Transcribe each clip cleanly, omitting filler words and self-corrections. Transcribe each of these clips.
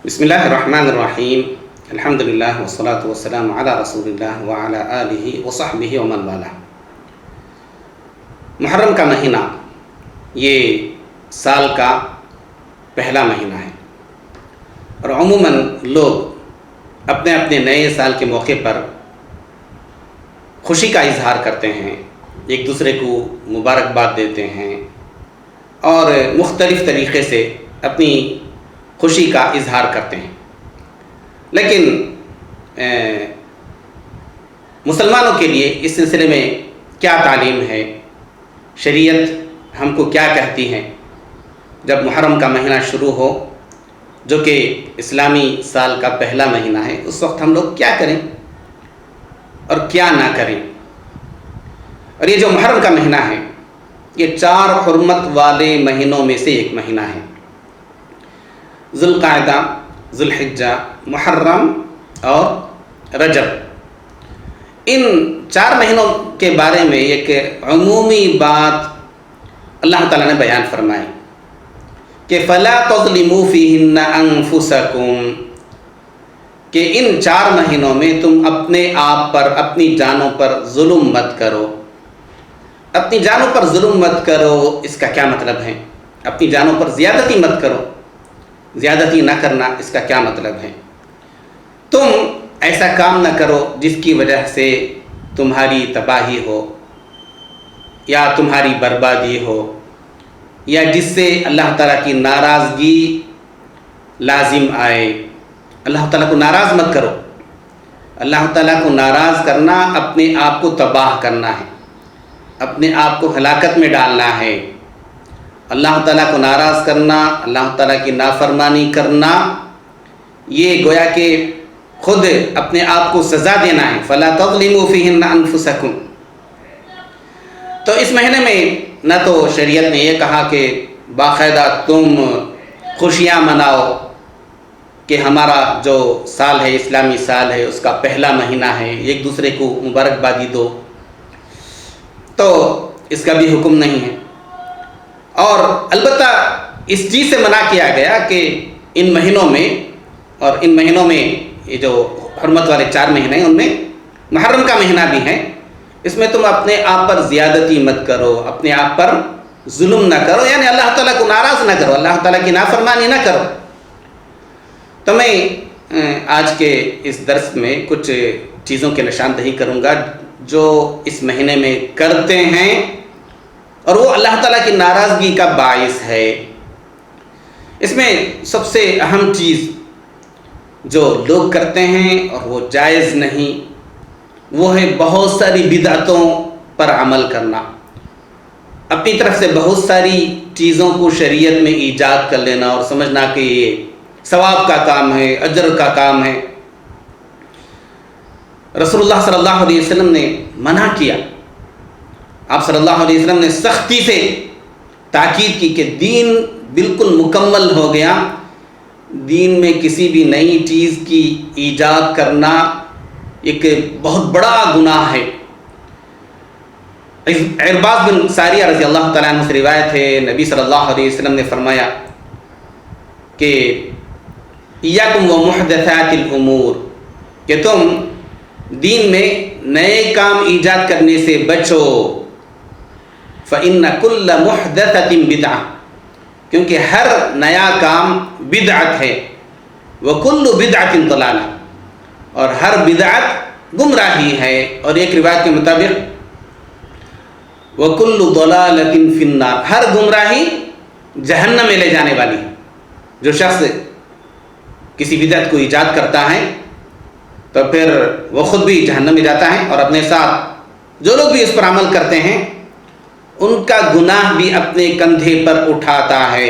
بسم اللہ الرحمن الرحیم الحمدللہ والصلاة والسلام علی رسول اللہ وعلی آلہ وصحبہ ومن والہ۔ محرم کا مہینہ یہ سال کا پہلا مہینہ ہے اور عموماً لوگ اپنے اپنے نئے سال کے موقع پر خوشی کا اظہار کرتے ہیں، ایک دوسرے کو مبارکباد دیتے ہیں اور مختلف طریقے سے اپنی خوشی کا اظہار کرتے ہیں۔ لیکن مسلمانوں کے لیے اس سلسلے میں کیا تعلیم ہے، شریعت ہم کو کیا کہتی ہے؟ جب محرم کا مہینہ شروع ہو جو کہ اسلامی سال کا پہلا مہینہ ہے، اس وقت ہم لوگ کیا کریں اور کیا نہ کریں؟ اور یہ جو محرم کا مہینہ ہے یہ 4 حرمت والے مہینوں میں سے ایک مہینہ ہے۔ ذوالقعدہ، ذوالحجہ، محرم اور رجب، ان 4 مہینوں کے بارے میں ایک عمومی بات اللہ تعالیٰ نے بیان فرمائی کہ فَلَا تَظْلِمُوا فِيهِنَّ أَنفُسَكُمْ، کہ ان 4 مہینوں میں تم اپنے آپ پر، اپنی جانوں پر ظلم مت کرو۔ اپنی جانوں پر ظلم مت کرو، اس کا کیا مطلب ہے؟ اپنی جانوں پر زیادتی مت کرو، زیادتی نہ کرنا اس کا کیا مطلب ہے؟ تم ایسا کام نہ کرو جس کی وجہ سے تمہاری تباہی ہو یا تمہاری بربادی ہو یا جس سے اللہ تعالیٰ کی ناراضگی لازم آئے۔ اللہ تعالیٰ کو ناراض مت کرو۔ اللہ تعالیٰ کو ناراض کرنا اپنے آپ کو تباہ کرنا ہے، اپنے آپ کو ہلاکت میں ڈالنا ہے۔ اللہ تعالیٰ کو ناراض کرنا، اللہ تعالیٰ کی نافرمانی کرنا، یہ گویا کہ خود اپنے آپ کو سزا دینا ہے۔ فَلَا تَظْلِمُوا فِيهِنَّ أَنفُسَكُمْ۔ تو اس مہینے میں نہ تو شریعت نے یہ کہا کہ باقاعدہ تم خوشیاں مناؤ کہ ہمارا جو سال ہے، اسلامی سال ہے، اس کا پہلا مہینہ ہے، ایک دوسرے کو مبارکبادی دو، تو اس کا بھی حکم نہیں ہے۔ اور البتہ اس چیز سے منع کیا گیا کہ ان مہینوں میں، اور ان مہینوں میں یہ جو حرمت والے 4 مہینے ہیں ان میں محرم کا مہینہ بھی ہے، اس میں تم اپنے آپ پر زیادتی مت کرو، اپنے آپ پر ظلم نہ کرو، یعنی اللہ تعالیٰ کو ناراض نہ کرو، اللہ تعالیٰ کی نافرمانی نہ کرو۔ تو میں آج کے اس درس میں کچھ چیزوں کی نشاندہی کروں گا جو اس مہینے میں کرتے ہیں اور وہ اللہ تعالیٰ کی ناراضگی کا باعث ہے۔ اس میں سب سے اہم چیز جو لوگ کرتے ہیں اور وہ جائز نہیں، وہ ہے بہت ساری بدعتوں پر عمل کرنا، اپنی طرف سے بہت ساری چیزوں کو شریعت میں ایجاد کر لینا اور سمجھنا کہ یہ ثواب کا کام ہے، اجر کا کام ہے۔ رسول اللہ صلی اللہ علیہ وسلم نے منع کیا، آپ صلی اللہ علیہ وسلم نے سختی سے تاکید کی کہ دین بالکل مکمل ہو گیا، دین میں کسی بھی نئی چیز کی ایجاد کرنا ایک بہت بڑا گناہ ہے۔ عرباض بن ساریہ رضی اللہ تعالیٰ عنہ سے روایت ہے، نبی صلی اللہ علیہ وسلم نے فرمایا کہ ایاکم ومحدثات الامور، کہ تم دین میں نئے کام ایجاد کرنے سے بچو۔ فَإِنَّ كُلَّ مُحْدَثَةٍ بِدْعَةٍ، کیونکہ ہر نیا کام بدعت ہے، وَكُلُّ بِدْعَةٍ ضَلَالَةٍ، اور ہر بدعت گمراہی ہے۔ اور ایک روایت کے مطابق وَكُلُّ ضَلَالَةٍ فِي النَّارِ، ہر گمراہی جہنم میں لے جانے والی ہے۔ جو شخص کسی بدعت کو ایجاد کرتا ہے تو پھر وہ خود بھی جہنم میں جاتا ہے اور اپنے ساتھ جو لوگ بھی اس پر عمل کرتے ہیں ان کا گناہ بھی اپنے کندھے پر اٹھاتا ہے۔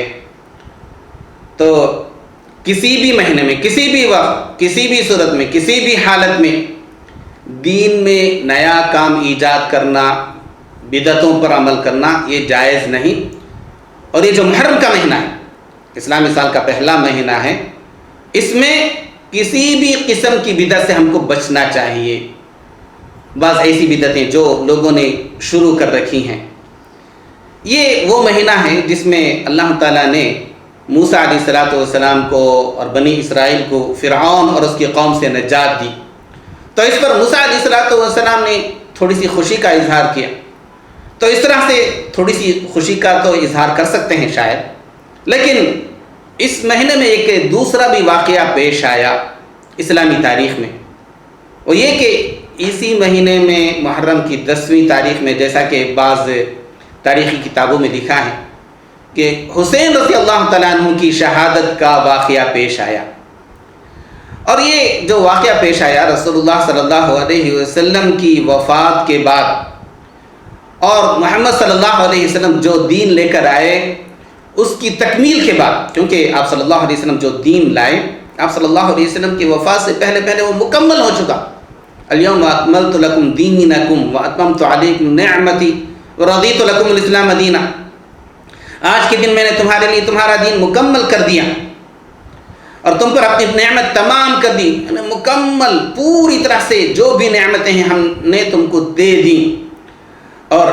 تو کسی بھی مہینے میں، کسی بھی وقت، کسی بھی صورت میں، کسی بھی حالت میں دین میں نیا کام ایجاد کرنا، بدعتوں پر عمل کرنا یہ جائز نہیں۔ اور یہ جو محرم کا مہینہ ہے، اسلامی سال کا پہلا مہینہ ہے، اس میں کسی بھی قسم کی بدعت سے ہم کو بچنا چاہیے۔ بعض ایسی بدعتیں جو لوگوں نے شروع کر رکھی ہیں، یہ وہ مہینہ ہے جس میں اللہ تعالیٰ نے موسیٰ علیہ السلام کو اور بنی اسرائیل کو فرعون اور اس کی قوم سے نجات دی، تو اس پر موسیٰ علیہ السلام نے تھوڑی سی خوشی کا اظہار کیا. تو اس طرح سے تھوڑی سی خوشی کا تو اظہار کر سکتے ہیں شاید. لیکن اس مہینے میں ایک دوسرا بھی واقعہ پیش آیا اسلامی تاریخ میں، وہ یہ کہ اسی مہینے میں محرم کی 10ویں تاریخ میں، جیسا کہ بعض تاریخی کتابوں میں لکھا ہے کہ حسین رضی اللہ تعالیٰ عنہ کی شہادت کا واقعہ پیش آیا. اور یہ جو واقعہ پیش آیا رسول اللہ صلی اللہ علیہ وسلم کی وفات کے بعد، اور محمد صلی اللہ علیہ وسلم جو دین لے کر آئے اس کی تکمیل کے بعد، کیونکہ آپ صلی اللہ علیہ وسلم جو دین لائے آپ صلی اللہ علیہ وسلم کی وفات سے پہلے وہ مکمل ہو چکا. الیوم اکملت لکم دینکم واتممت علیکم نعمتی ورضیت لکم الاسلام دینا. آج کے دن میں نے تمہارے لیے تمہارا دین مکمل کر دیا اور تم پر اپنی نعمت تمام کر دی. مکمل پوری طرح سے جو بھی نعمتیں ہیں ہم نے تم کو دے دیں، اور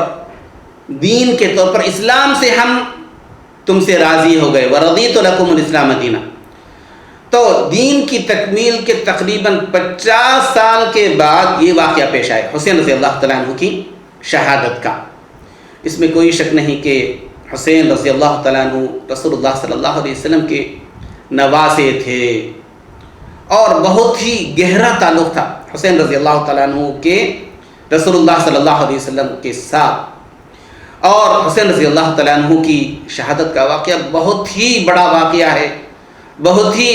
دین کے طور پر اسلام سے ہم تم سے راضی ہو گئے. ورضیت لکم الاسلام دینا. تو دین کی تکمیل کے تقریباً 50 سال کے بعد یہ واقعہ پیش آئے حسین رضی اللہ تعالیٰ عنہ کی شہادت کا. اس میں کوئی شک نہیں کہ حسین رضی اللہ تعالیٰ عنہ رسول اللہ صلی اللہ علیہ وسلم کے نواسے تھے، اور بہت ہی گہرا تعلق تھا حسین رضی اللہ تعالیٰ عنہ کے رسول اللہ صلی اللہ علیہ وسلم کے ساتھ. اور حسین رضی اللہ تعالیٰ عنہ کی شہادت کا واقعہ بہت ہی بڑا واقعہ ہے، بہت ہی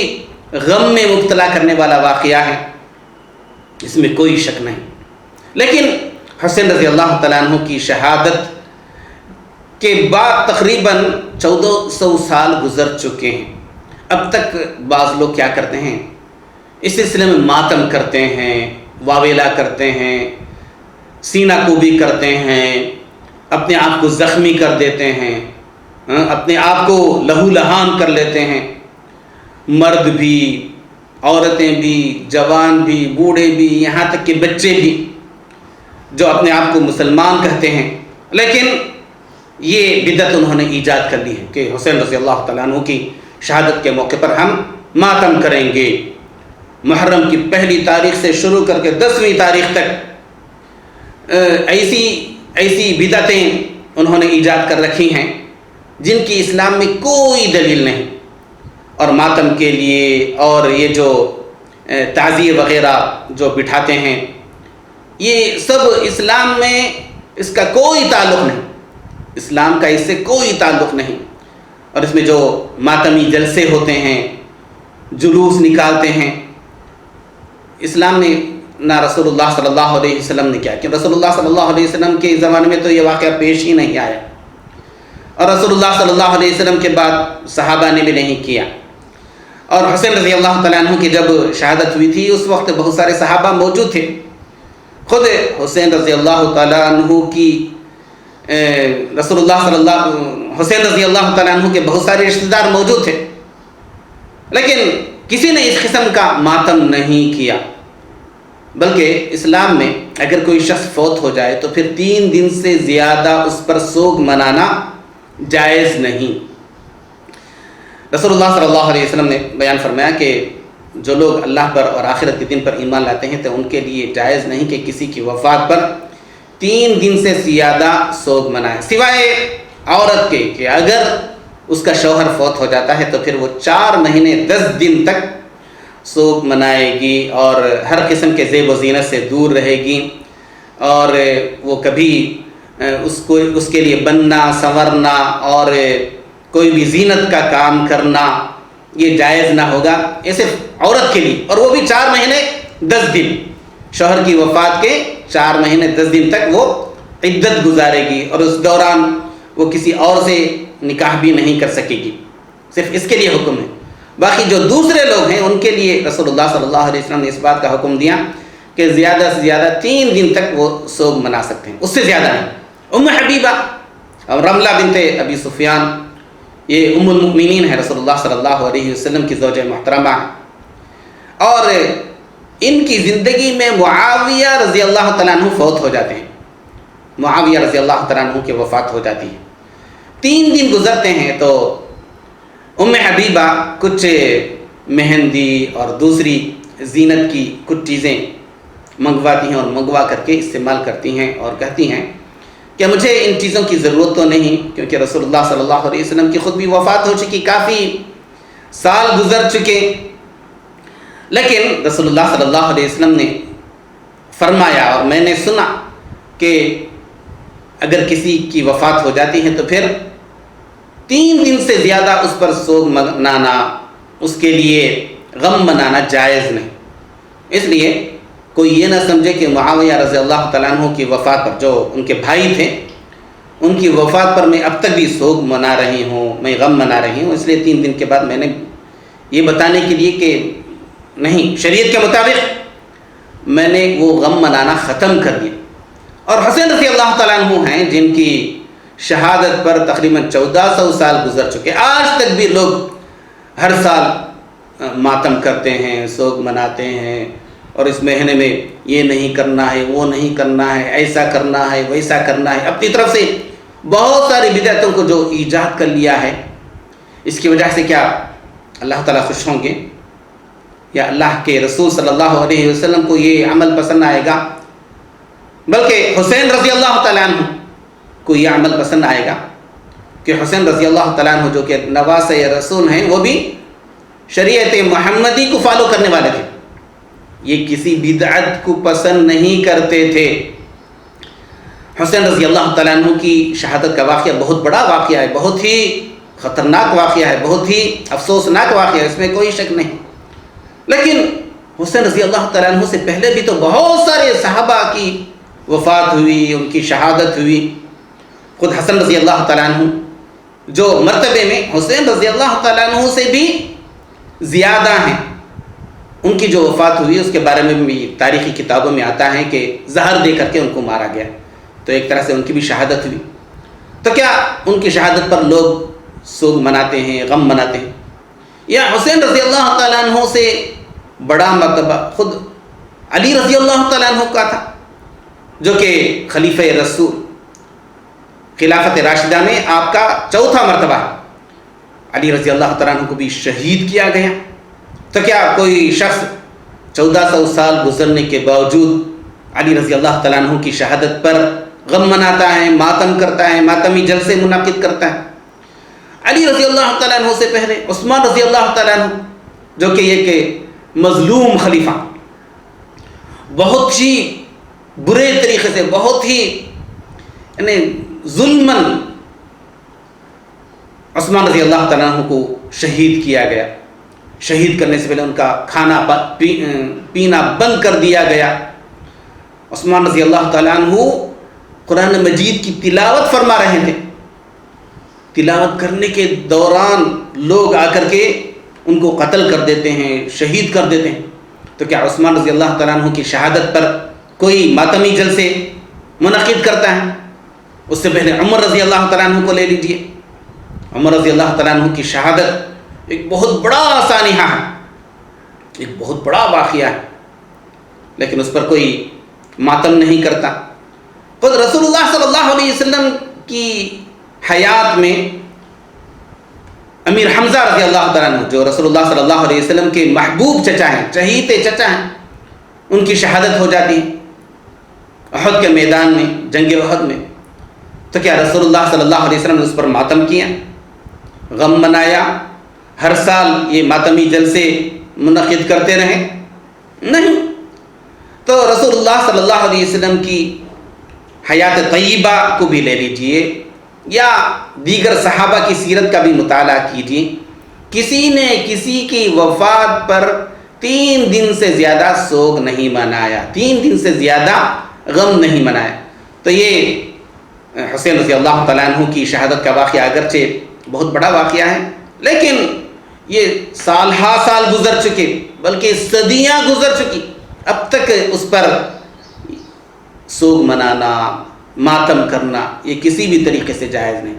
غم میں مبتلا کرنے والا واقعہ ہے، اس میں کوئی شک نہیں. لیکن حسین رضی اللہ تعالیٰ عنہ کی شہادت کے بعد تقریباً 1400 سال گزر چکے ہیں. اب تک بعض لوگ کیا کرتے ہیں، اس سلسلے میں ماتم کرتے ہیں، واویلا کرتے ہیں، سینہ کوبی کرتے ہیں، اپنے آپ کو زخمی کر دیتے ہیں، اپنے آپ کو لہو لہان کر لیتے ہیں. مرد بھی، عورتیں بھی، جوان بھی، بوڑھے بھی، یہاں تک کہ بچے بھی جو اپنے آپ کو مسلمان کہتے ہیں، لیکن یہ بدعت انہوں نے ایجاد کر لی ہے کہ حسین رضی اللہ تعالیٰ عنہ کی شہادت کے موقع پر ہم ماتم کریں گے. محرم کی 1 تاریخ سے شروع کر کے 10ویں تاریخ تک ایسی بدعتیں انہوں نے ایجاد کر رکھی ہیں جن کی اسلام میں کوئی دلیل نہیں. اور ماتم کے لیے اور یہ جو تعزیے وغیرہ جو بٹھاتے ہیں، یہ سب اسلام میں اس کا کوئی تعلق نہیں، اسلام کا اس سے کوئی تعلق نہیں. اور اس میں جو ماتمی جلسے ہوتے ہیں، جلوس نکالتے ہیں، اسلام نے نہ رسول اللہ صلی اللہ علیہ وسلم نے کیا، کہ رسول اللہ صلی اللہ علیہ وسلم کے زمانے میں تو یہ واقعہ پیش ہی نہیں آیا، اور رسول اللہ صلی اللہ علیہ وسلم کے بعد صحابہ نے بھی نہیں کیا. اور حسین رضی اللہ تعالیٰ عنہ کی جب شہادت ہوئی تھی اس وقت بہت سارے صحابہ موجود تھے. خود حسین رضی اللہ تعالیٰ عنہ کی حسین رضی اللہ تعالیٰ عنہ کے بہت سارے رشتہ دار موجود تھے، لیکن کسی نے اس قسم کا ماتم نہیں کیا. بلکہ اسلام میں اگر کوئی شخص فوت ہو جائے تو پھر 3 دن سے زیادہ اس پر سوگ منانا جائز نہیں. رسول اللہ صلی اللہ علیہ وسلم نے بیان فرمایا کہ جو لوگ اللہ پر اور آخرت کے دن پر ایمان لاتے ہیں تو ان کے لیے جائز نہیں کہ کسی کی وفات پر 3 دن سے زیادہ سوگ منائے، سوائے عورت کے کہ اگر اس کا شوہر فوت ہو جاتا ہے تو پھر وہ 4 مہینے 10 دن تک سوگ منائے گی اور ہر قسم کے زیب و زینت سے دور رہے گی، اور وہ کبھی اس کے لیے بننا سنورنا اور کوئی بھی زینت کا کام کرنا یہ جائز نہ ہوگا. یہ صرف عورت کے لیے، اور وہ بھی 4 مہینے 10 دن، شوہر کی وفات کے 4 مہینے 10 دن تک وہ عدت گزارے گی، اور اس دوران وہ کسی اور سے نکاح بھی نہیں کر سکے گی. صرف اس کے لیے حکم ہے. باقی جو دوسرے لوگ ہیں ان کے لیے رسول اللہ صلی اللہ علیہ وسلم نے اس بات کا حکم دیا کہ زیادہ سے زیادہ 3 دن تک وہ سوگ منا سکتے ہیں، اس سے زیادہ نہیں. ام حبیبہ اور رملہ بنت ابی سفیان یہ ام المؤمنین ہے، رسول اللہ صلی اللہ علیہ وسلم کی زوجہ محترمہ ہے، اور ان کی زندگی میں معاویہ رضی اللہ تعالیٰ عنہ فوت ہو جاتے ہیں. معاویہ رضی اللہ تعالیٰ عنہ کی وفات ہو جاتی ہے. 3 دن گزرتے ہیں تو ام حبیبہ کچھ مہندی اور دوسری زینت کی کچھ چیزیں منگواتی ہیں اور منگوا کر کے استعمال کرتی ہیں اور کہتی ہیں کہ مجھے ان چیزوں کی ضرورت تو نہیں، کیونکہ رسول اللہ صلی اللہ علیہ وسلم کی خود بھی وفات ہو چکی، کافی سال گزر چکے، لیکن رسول اللہ صلی اللہ علیہ وسلم نے فرمایا اور میں نے سنا کہ اگر کسی کی وفات ہو جاتی ہے تو پھر 3 دن سے زیادہ اس پر سوگ منانا، اس کے لیے غم منانا جائز نہیں۔ اس لیے کوئی یہ نہ سمجھے کہ معاویہ رضی اللہ تعالیٰ عنہ کی وفات پر، جو ان کے بھائی تھے، ان کی وفات پر میں اب تک بھی سوگ منا رہی ہوں، میں غم منا رہی ہوں، اس لیے 3 دن کے بعد میں نے یہ بتانے کے لیے کہ نہیں، شریعت کے مطابق میں نے وہ غم منانا ختم کر دیا۔ اور حسین رضی اللہ تعالیٰ عنہ ہیں جن کی شہادت پر تقریباً 1400 سال گزر چکے، آج تک بھی لوگ ہر سال ماتم کرتے ہیں، سوگ مناتے ہیں، اور اس مہینے میں یہ نہیں کرنا ہے، وہ نہیں کرنا ہے، ایسا کرنا ہے، ویسا کرنا ہے، اپنی طرف سے بہت ساری بدعتوں کو جو ایجاد کر لیا ہے۔ اس کی وجہ سے کیا اللہ تعالیٰ خوش ہوں گے؟ یا اللہ کے رسول صلی اللہ علیہ وسلم کو یہ عمل پسند آئے گا؟ بلکہ حسین رضی اللہ تعالیٰ عنہ کو یہ عمل پسند آئے گا کہ حسین رضی اللہ تعالیٰ عنہ جو کہ نواسۂ رسول ہیں، وہ بھی شریعت محمدی کو فالو کرنے والے تھے، یہ کسی بدعت کو پسند نہیں کرتے تھے۔ حسین رضی اللہ تعالیٰ عنہ کی شہادت کا واقعہ بہت بڑا واقعہ ہے، بہت ہی خطرناک واقعہ ہے، بہت ہی افسوسناک واقعہ ہے، اس میں کوئی شک نہیں۔ لیکن حسین رضی اللہ تعالیٰ عنہ سے پہلے بھی تو بہت سارے صحابہ کی وفات ہوئی، ان کی شہادت ہوئی۔ خود حسن رضی اللہ تعالیٰ عنہ جو مرتبے میں حسین رضی اللہ تعالیٰ عنہ سے بھی زیادہ ہیں، ان کی جو وفات ہوئی اس کے بارے میں بھی تاریخی کتابوں میں آتا ہے کہ زہر دے کر کے ان کو مارا گیا، تو ایک طرح سے ان کی بھی شہادت ہوئی۔ تو کیا ان کی شہادت پر لوگ سوگ مناتے ہیں، غم مناتے ہیں؟ یا حسین رضی اللہ تعالیٰ عنہ سے بڑا مرتبہ خود علی رضی اللہ تعالیٰ عنہ کا تھا، جو کہ خلیفہ رسول، خلافت راشدہ میں آپ کا 4تھا مرتبہ ہے۔ علی رضی اللہ تعالیٰ عنہ کو بھی شہید کیا گیا۔ تو کیا کوئی شخص 1400 سال گزرنے کے باوجود علی رضی اللہ تعالیٰ عنہ کی شہادت پر غم مناتا ہے، ماتم کرتا ہے، ماتمی جلسے منعقد کرتا ہے؟ علی رضی اللہ تعالیٰ عنہ سے پہلے عثمان رضی اللہ تعالیٰ عنہ، جو کہ ایک مظلوم خلیفہ، بہت ہی برے طریقے سے، بہت ہی یعنی ظلماً عثمان رضی اللہ تعالیٰ عنہ کو شہید کیا گیا۔ شہید کرنے سے پہلے ان کا کھانا پینا بند کر دیا گیا۔ عثمان رضی اللہ تعالیٰ عنہ قرآن مجید کی تلاوت فرما رہے تھے، تلاوت کرنے کے دوران لوگ آ کر کے ان کو قتل کر دیتے ہیں، شہید کر دیتے ہیں۔ تو کیا عثمان رضی اللہ تعالیٰ عنہ کی شہادت پر کوئی ماتمی جلسے منعقد کرتا ہے؟ اس سے پہلے عمر رضی اللہ تعالیٰ عنہ کو لے لیجئے۔ عمر رضی اللہ تعالیٰ عنہ کی شہادت ایک بہت بڑا سانحہ ہے، ایک بہت بڑا واقعہ ہے، لیکن اس پر کوئی ماتم نہیں کرتا۔ خود رسول اللہ صلی اللہ علیہ وسلم کی حیات میں امیر حمزہ رضی اللہ تعالیٰ عنہ، جو رسول اللہ صلی اللہ علیہ وسلم کے محبوب چچا ہیں، چہیتے چچا ہیں، ان کی شہادت ہو جاتی ہے احد کے میدان میں، جنگ احد میں۔ تو کیا رسول اللہ صلی اللہ علیہ وسلم نے اس پر ماتم کیا، غم منایا، ہر سال یہ ماتمی جلسے منعقد کرتے رہے؟ نہیں۔ تو رسول اللہ صلی اللہ علیہ وسلم کی حیات طیبہ کو بھی لے لیجئے، یا دیگر صحابہ کی سیرت کا بھی مطالعہ کیجیے، کسی نے کسی کی وفات پر 3 دن سے زیادہ سوگ نہیں منایا، 3 دن سے زیادہ غم نہیں منایا۔ تو یہ حسین رضی اللہ تعالیٰ عنہ کی شہادت کا واقعہ اگرچہ بہت بڑا واقعہ ہے، لیکن یہ سال ہا سال گزر چکے، بلکہ صدیاں گزر چکی، اب تک اس پر سوگ منانا، ماتم کرنا یہ کسی بھی طریقے سے جائز نہیں۔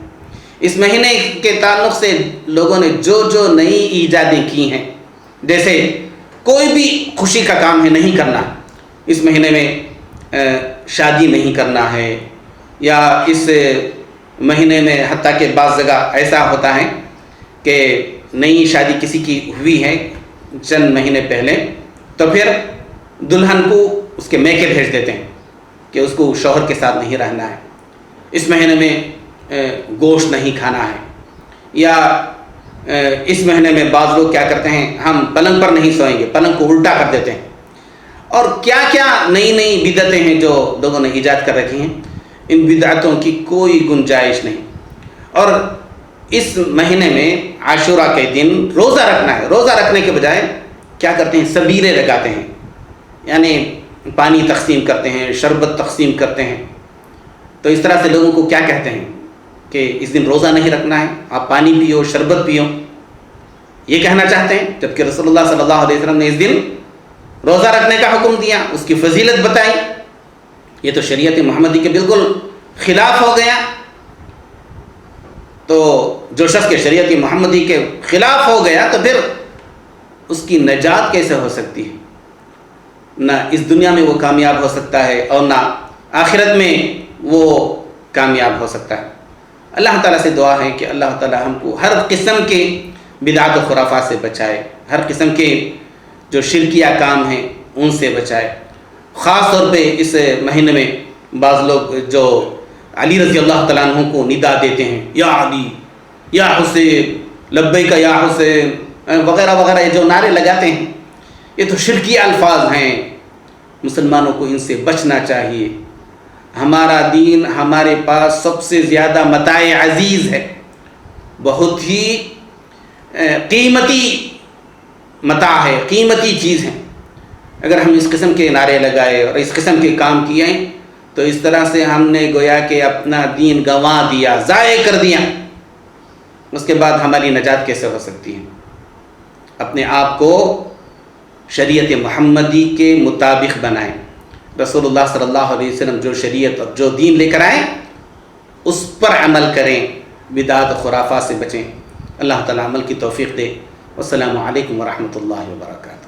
اس مہینے کے تعلق سے لوگوں نے جو جو نئی ایجادیں کی ہیں، جیسے کوئی بھی خوشی کا کام ہے نہیں کرنا، اس مہینے میں شادی نہیں کرنا ہے، یا اس مہینے میں حتیٰ کہ بعض جگہ ایسا ہوتا ہے کہ نئی شادی کسی کی ہوئی ہے چند مہینے پہلے، تو پھر دلہن کو اس کے میکے بھیج دیتے ہیں کہ اس کو شوہر کے ساتھ نہیں رہنا ہے، اس مہینے میں گوشت نہیں کھانا ہے، یا اس مہینے میں بعض لوگ کیا کرتے ہیں، ہم پلنگ پر نہیں سوئیں گے، پلنگ کو الٹا کر دیتے ہیں، اور کیا کیا نئی نئی بدعتیں ہیں جو لوگوں نے ایجاد کر رکھی ہیں۔ ان بدعتوں کی کوئی گنجائش نہیں۔ اور اس مہینے میں عاشورہ کے دن روزہ رکھنا ہے، روزہ رکھنے کے بجائے کیا کرتے ہیں، سبیلے لگاتے ہیں، یعنی پانی تقسیم کرتے ہیں، شربت تقسیم کرتے ہیں۔ تو اس طرح سے لوگوں کو کیا کہتے ہیں کہ اس دن روزہ نہیں رکھنا ہے، آپ پانی پیو، شربت پیو، یہ کہنا چاہتے ہیں، جبکہ رسول اللہ صلی اللہ علیہ وسلم نے اس دن روزہ رکھنے کا حکم دیا، اس کی فضیلت بتائی۔ یہ تو شریعت محمدی کے بالکل خلاف ہو گیا۔ تو جو شخص کے شریعت محمدی کے خلاف ہو گیا تو پھر اس کی نجات کیسے ہو سکتی ہے؟ نہ اس دنیا میں وہ کامیاب ہو سکتا ہے اور نہ آخرت میں وہ کامیاب ہو سکتا ہے۔ اللہ تعالیٰ سے دعا ہے کہ اللہ تعالیٰ ہم کو ہر قسم کے بدعات و خرافات سے بچائے، ہر قسم کے جو شرکیہ کام ہیں ان سے بچائے۔ خاص طور پہ اس مہینے میں بعض لوگ جو علی رضی اللہ تعالیٰ عنہ کو ندا دیتے ہیں، یا علی، یا حسین، لبیک یا حسین وغیرہ وغیرہ، یہ جو نعرے لگاتے ہیں یہ تو شرکیہ الفاظ ہیں۔ مسلمانوں کو ان سے بچنا چاہیے۔ ہمارا دین ہمارے پاس سب سے زیادہ متاع عزیز ہے، بہت ہی قیمتی متاع ہے، قیمتی چیز ہے۔ اگر ہم اس قسم کے نعرے لگائے اور اس قسم کے کام کیے تو اس طرح سے ہم نے گویا کہ اپنا دین گنوا دیا، ضائع کر دیا۔ اس کے بعد ہماری نجات کیسے ہو سکتی ہے؟ اپنے آپ کو شریعت محمدی کے مطابق بنائیں، رسول اللہ صلی اللہ علیہ وسلم جو شریعت اور جو دین لے کر آئے اس پر عمل کریں، بدعات و خرافات سے بچیں۔ اللہ تعالیٰ عمل کی توفیق دے۔ والسلام علیکم ورحمۃ اللہ وبرکاتہ۔